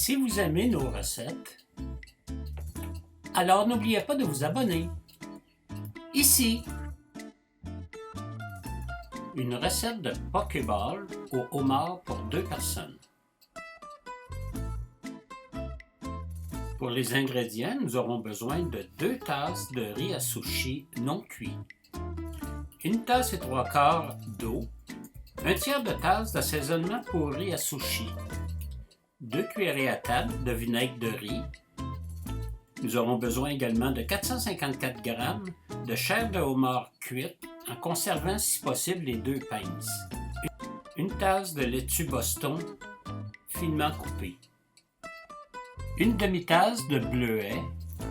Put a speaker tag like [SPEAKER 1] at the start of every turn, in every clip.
[SPEAKER 1] Si vous aimez nos recettes, alors n'oubliez pas de vous abonner. Ici, une recette de Pokéball au homard pour 2 personnes. Pour les ingrédients, nous aurons besoin de 2 tasses de riz à sushi non cuit, 1 tasse et 3/4 d'eau, 1 tiers de tasse d'assaisonnement pour riz à sushi, 2 cuillerées à table de vinaigre de riz. Nous aurons besoin également de 454 g de chair de homard cuite en conservant si possible les 2 pinces, 1 tasse de laitue Boston finement coupée, 1 demi-tasse de bleuets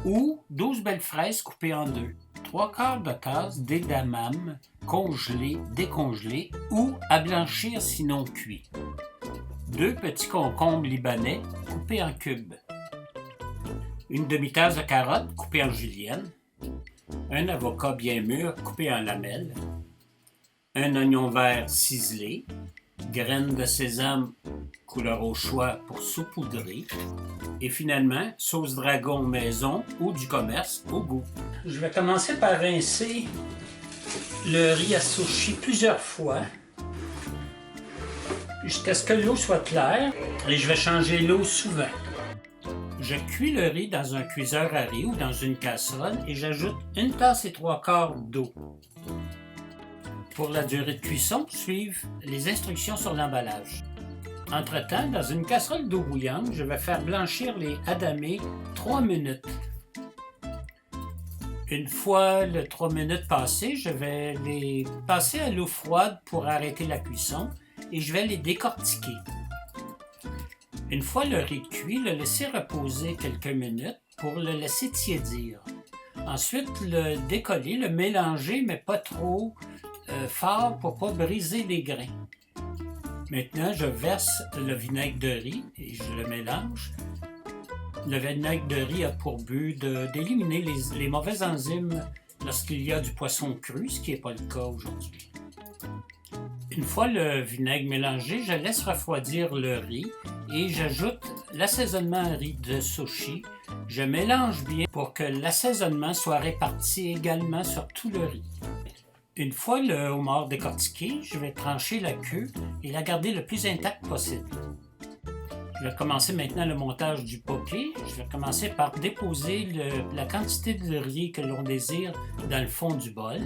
[SPEAKER 1] ou 12 belles fraises coupées en 2, 3/4 de tasse d'édamame congelé, décongelé ou à blanchir sinon cuit, 2 petits concombres libanais coupés en cubes, 1 demi-tasse de carottes coupées en julienne, 1 avocat bien mûr coupé en lamelles, 1 oignon vert ciselé, graines de sésame couleur au choix pour saupoudrer et finalement sauce dragon maison ou du commerce au goût. Je vais commencer par rincer le riz à sushi plusieurs fois jusqu'à ce que l'eau soit claire et je vais changer l'eau souvent. Je cuis le riz dans un cuiseur à riz ou dans une casserole et j'ajoute 1 tasse et 3/4 d'eau. Pour la durée de cuisson, suivent les instructions sur l'emballage. Entre-temps, dans une casserole d'eau bouillante, je vais faire blanchir les adamés 3 minutes. Une fois les 3 minutes passées, je vais les passer à l'eau froide pour arrêter la cuisson et je vais les décortiquer. Une fois le riz cuit, le laisser reposer quelques minutes pour le laisser tiédir. Ensuite, le décoller, le mélanger, mais pas trop fort pour ne pas briser les grains. Maintenant, je verse le vinaigre de riz et je le mélange. Le vinaigre de riz a pour but d'éliminer les mauvaises enzymes lorsqu'il y a du poisson cru, ce qui n'est pas le cas aujourd'hui. Une fois le vinaigre mélangé, je laisse refroidir le riz et j'ajoute l'assaisonnement riz de sushi. Je mélange bien pour que l'assaisonnement soit réparti également sur tout le riz. Une fois le homard décortiqué, je vais trancher la queue et la garder le plus intacte possible. Je vais commencer maintenant le montage du poké. Je vais commencer par déposer la quantité de riz que l'on désire dans le fond du bol.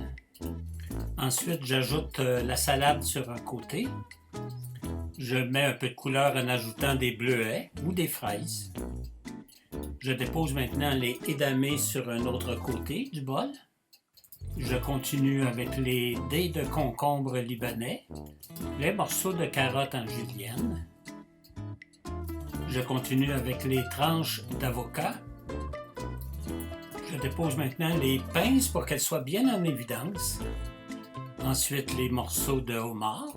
[SPEAKER 1] Ensuite, j'ajoute la salade sur un côté. Je mets un peu de couleur en ajoutant des bleuets ou des fraises. Je dépose maintenant les edamés sur un autre côté du bol. Je continue avec les dés de concombre libanais, les morceaux de carottes en julienne. Je continue avec les tranches d'avocat. Je dépose maintenant les pinces pour qu'elles soient bien en évidence. Ensuite, les morceaux de homard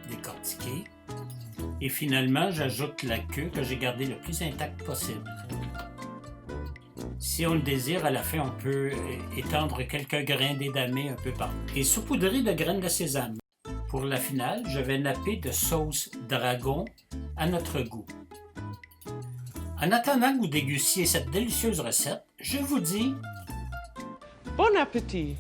[SPEAKER 1] décortiqués. Et finalement, j'ajoute la queue que j'ai gardée le plus intacte possible. Si on le désire, à la fin, on peut étendre quelques grains d'édamé un peu partout. Et saupoudrer de graines de sésame. Pour la finale, je vais napper de sauce dragon à notre goût. En attendant que vous dégustiez cette délicieuse recette, je vous dis
[SPEAKER 2] Bon appétit!